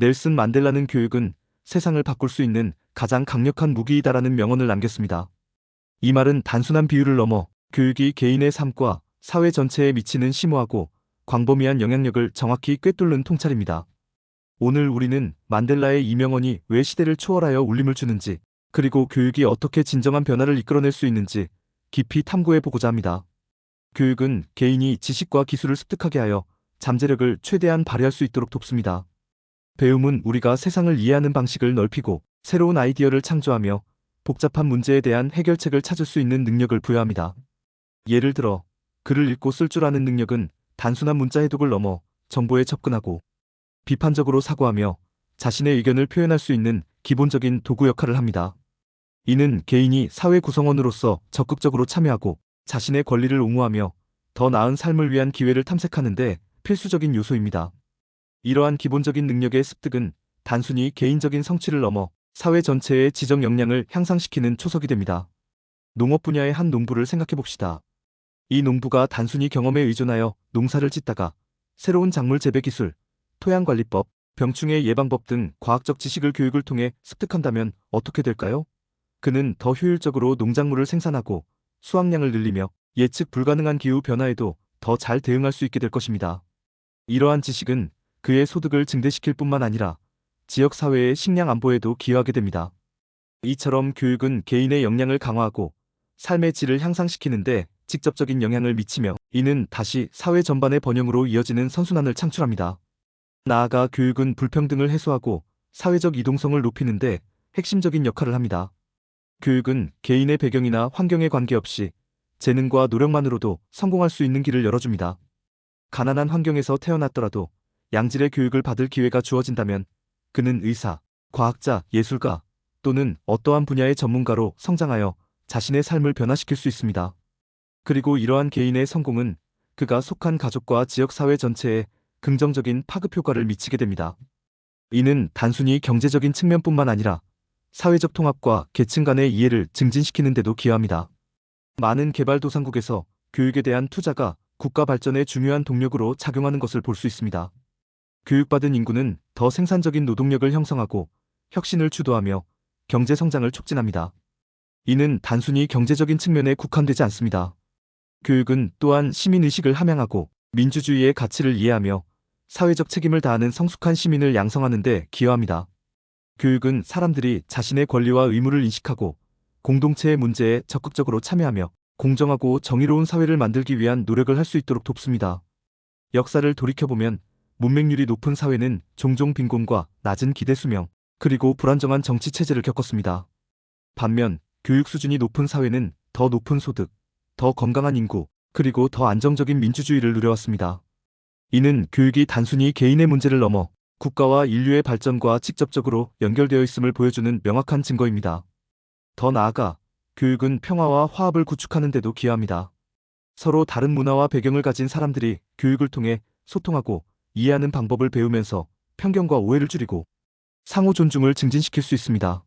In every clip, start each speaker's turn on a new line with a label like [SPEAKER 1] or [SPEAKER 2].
[SPEAKER 1] 넬슨 만델라는 교육은 세상을 바꿀 수 있는 가장 강력한 무기이다라는 명언을 남겼습니다. 이 말은 단순한 비유를 넘어 교육이 개인의 삶과 사회 전체에 미치는 심오하고 광범위한 영향력을 정확히 꿰뚫는 통찰입니다. 오늘 우리는 만델라의 이 명언이 왜 시대를 초월하여 울림을 주는지, 그리고 교육이 어떻게 진정한 변화를 이끌어낼 수 있는지 깊이 탐구해 보고자 합니다. 교육은 개인이 지식과 기술을 습득하게 하여 잠재력을 최대한 발휘할 수 있도록 돕습니다. 배움은 우리가 세상을 이해하는 방식을 넓히고 새로운 아이디어를 창조하며 복잡한 문제에 대한 해결책을 찾을 수 있는 능력을 부여합니다. 예를 들어, 글을 읽고 쓸 줄 아는 능력은 단순한 문자 해독을 넘어 정보에 접근하고 비판적으로 사고하며 자신의 의견을 표현할 수 있는 기본적인 도구 역할을 합니다. 이는 개인이 사회 구성원으로서 적극적으로 참여하고 자신의 권리를 옹호하며 더 나은 삶을 위한 기회를 탐색하는 데 필수적인 요소입니다. 이러한 기본적인 능력의 습득은 단순히 개인적인 성취를 넘어 사회 전체의 지적 역량을 향상시키는 초석이 됩니다. 농업 분야의 한 농부를 생각해 봅시다. 이 농부가 단순히 경험에 의존하여 농사를 짓다가 새로운 작물 재배 기술, 토양관리법, 병충해 예방법 등 과학적 지식을 교육을 통해 습득한다면 어떻게 될까요? 그는 더 효율적으로 농작물을 생산하고 수확량을 늘리며 예측 불가능한 기후 변화에도 더 잘 대응할 수 있게 될 것입니다. 이러한 지식은 그의 소득을 증대시킬 뿐만 아니라 지역 사회의 식량 안보에도 기여하게 됩니다. 이처럼 교육은 개인의 역량을 강화하고 삶의 질을 향상시키는데 직접적인 영향을 미치며, 이는 다시 사회 전반의 번영으로 이어지는 선순환을 창출합니다. 나아가 교육은 불평등을 해소하고 사회적 이동성을 높이는데 핵심적인 역할을 합니다. 교육은 개인의 배경이나 환경에 관계없이 재능과 노력만으로도 성공할 수 있는 길을 열어줍니다. 가난한 환경에서 태어났더라도 양질의 교육을 받을 기회가 주어진다면 그는 의사, 과학자, 예술가 또는 어떠한 분야의 전문가로 성장하여 자신의 삶을 변화시킬 수 있습니다. 그리고 이러한 개인의 성공은 그가 속한 가족과 지역사회 전체에 긍정적인 파급 효과를 미치게 됩니다. 이는 단순히 경제적인 측면뿐만 아니라 사회적 통합과 계층 간의 이해를 증진시키는 데도 기여합니다. 많은 개발도상국에서 교육에 대한 투자가 국가 발전의 중요한 동력으로 작용하는 것을 볼 수 있습니다. 교육받은 인구는 더 생산적인 노동력을 형성하고 혁신을 주도하며 경제 성장을 촉진합니다. 이는 단순히 경제적인 측면에 국한되지 않습니다. 교육은 또한 시민의식을 함양하고 민주주의의 가치를 이해하며 사회적 책임을 다하는 성숙한 시민을 양성하는 데 기여합니다. 교육은 사람들이 자신의 권리와 의무를 인식하고 공동체의 문제에 적극적으로 참여하며 공정하고 정의로운 사회를 만들기 위한 노력을 할 수 있도록 돕습니다. 역사를 돌이켜보면 문맹률이 높은 사회는 종종 빈곤과 낮은 기대 수명, 그리고 불안정한 정치 체제를 겪었습니다. 반면 교육 수준이 높은 사회는 더 높은 소득, 더 건강한 인구, 그리고 더 안정적인 민주주의를 누려왔습니다. 이는 교육이 단순히 개인의 문제를 넘어 국가와 인류의 발전과 직접적으로 연결되어 있음을 보여주는 명확한 증거입니다. 더 나아가 교육은 평화와 화합을 구축하는 데도 기여합니다. 서로 다른 문화와 배경을 가진 사람들이 교육을 통해 소통하고 이해하는 방법을 배우면서 편견과 오해를 줄이고 상호 존중을 증진시킬 수 있습니다.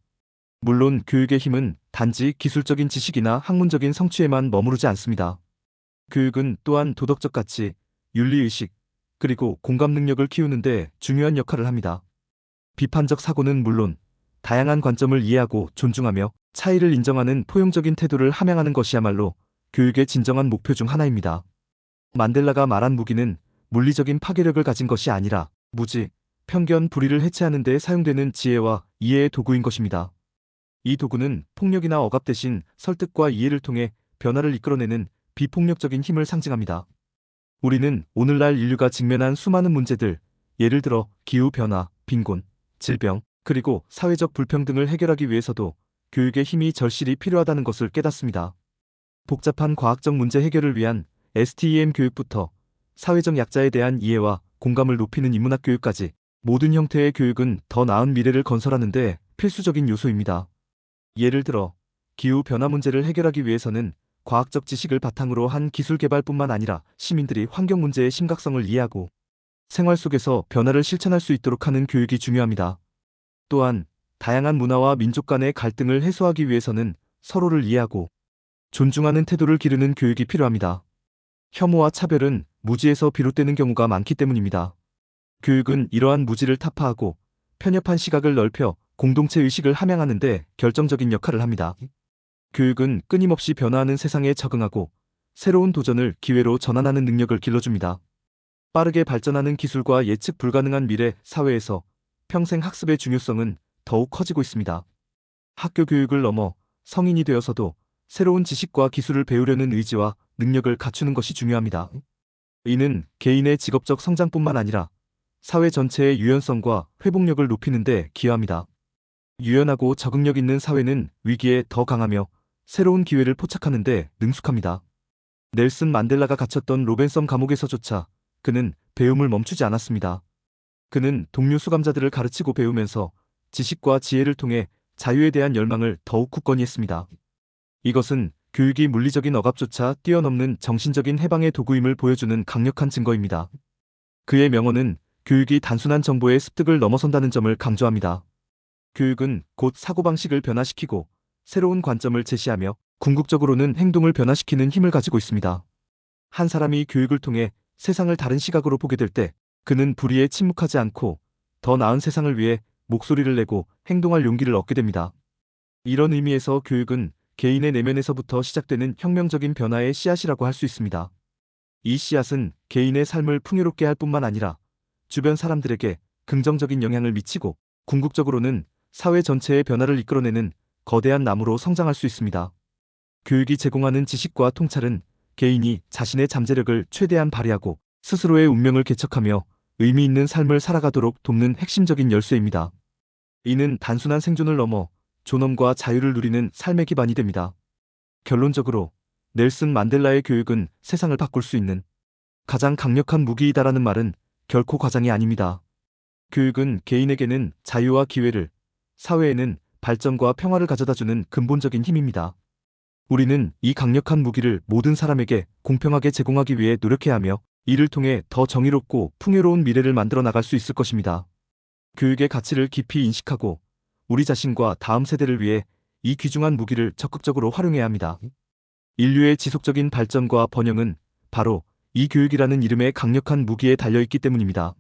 [SPEAKER 1] 물론 교육의 힘은 단지 기술적인 지식이나 학문적인 성취에만 머무르지 않습니다. 교육은 또한 도덕적 가치, 윤리의식, 그리고 공감 능력을 키우는 데 중요한 역할을 합니다. 비판적 사고는 물론 다양한 관점을 이해하고 존중하며 차이를 인정하는 포용적인 태도를 함양하는 것이야말로 교육의 진정한 목표 중 하나입니다. 만델라가 말한 무기는 물리적인 파괴력을 가진 것이 아니라 무지, 편견, 불의를 해체하는 데 사용되는 지혜와 이해의 도구인 것입니다. 이 도구는 폭력이나 억압 대신 설득과 이해를 통해 변화를 이끌어내는 비폭력적인 힘을 상징합니다. 우리는 오늘날 인류가 직면한 수많은 문제들, 예를 들어 기후변화, 빈곤, 질병, 그리고 사회적 불평등을 해결하기 위해서도 교육의 힘이 절실히 필요하다는 것을 깨닫습니다. 복잡한 과학적 문제 해결을 위한 STEM 교육부터 사회적 약자에 대한 이해와 공감을 높이는 인문학 교육까지 모든 형태의 교육은 더 나은 미래를 건설하는 데 필수적인 요소입니다. 예를 들어 기후변화 문제를 해결하기 위해서는 과학적 지식을 바탕으로 한 기술 개발뿐만 아니라 시민들이 환경 문제의 심각성을 이해하고 생활 속에서 변화를 실천할 수 있도록 하는 교육이 중요합니다. 또한 다양한 문화와 민족 간의 갈등을 해소하기 위해서는 서로를 이해하고 존중하는 태도를 기르는 교육이 필요합니다. 혐오와 차별은 무지에서 비롯되는 경우가 많기 때문입니다. 교육은 이러한 무지를 타파하고 편협한 시각을 넓혀 공동체 의식을 함양하는 데 결정적인 역할을 합니다. 교육은 끊임없이 변화하는 세상에 적응하고 새로운 도전을 기회로 전환하는 능력을 길러줍니다. 빠르게 발전하는 기술과 예측 불가능한 미래 사회에서 평생 학습의 중요성은 더욱 커지고 있습니다. 학교 교육을 넘어 성인이 되어서도 새로운 지식과 기술을 배우려는 의지와 능력을 갖추는 것이 중요합니다. 이는 개인의 직업적 성장뿐만 아니라 사회 전체의 유연성과 회복력을 높이는 데 기여합니다. 유연하고 적응력 있는 사회는 위기에 더 강하며 새로운 기회를 포착하는 데 능숙합니다. 넬슨 만델라가 갇혔던 로벤섬 감옥에서조차 그는 배움을 멈추지 않았습니다. 그는 동료 수감자들을 가르치고 배우면서 지식과 지혜를 통해 자유에 대한 열망을 더욱 굳건히 했습니다. 이것은 교육이 물리적인 억압조차 뛰어넘는 정신적인 해방의 도구임을 보여주는 강력한 증거입니다. 그의 명언은 교육이 단순한 정보의 습득을 넘어선다는 점을 강조합니다. 교육은 곧 사고방식을 변화시키고 새로운 관점을 제시하며 궁극적으로는 행동을 변화시키는 힘을 가지고 있습니다. 한 사람이 교육을 통해 세상을 다른 시각으로 보게 될 때 그는 불의에 침묵하지 않고 더 나은 세상을 위해 목소리를 내고 행동할 용기를 얻게 됩니다. 이런 의미에서 교육은 개인의 내면에서부터 시작되는 혁명적인 변화의 씨앗이라고 할 수 있습니다. 이 씨앗은 개인의 삶을 풍요롭게 할 뿐만 아니라 주변 사람들에게 긍정적인 영향을 미치고 궁극적으로는 사회 전체의 변화를 이끌어내는 거대한 나무로 성장할 수 있습니다. 교육이 제공하는 지식과 통찰은 개인이 자신의 잠재력을 최대한 발휘하고 스스로의 운명을 개척하며 의미 있는 삶을 살아가도록 돕는 핵심적인 열쇠입니다. 이는 단순한 생존을 넘어 존엄과 자유를 누리는 삶의 기반이 됩니다. 결론적으로 넬슨 만델라의 교육은 세상을 바꿀 수 있는 가장 강력한 무기이다라는 말은 결코 과장이 아닙니다. 교육은 개인에게는 자유와 기회를, 사회에는 발전과 평화를 가져다주는 근본적인 힘입니다. 우리는 이 강력한 무기를 모든 사람에게 공평하게 제공하기 위해 노력해야 하며 이를 통해 더 정의롭고 풍요로운 미래를 만들어 나갈 수 있을 것입니다. 교육의 가치를 깊이 인식하고 우리 자신과 다음 세대를 위해 이 귀중한 무기를 적극적으로 활용해야 합니다. 인류의 지속적인 발전과 번영은 바로 이 교육이라는 이름의 강력한 무기에 달려있기 때문입니다.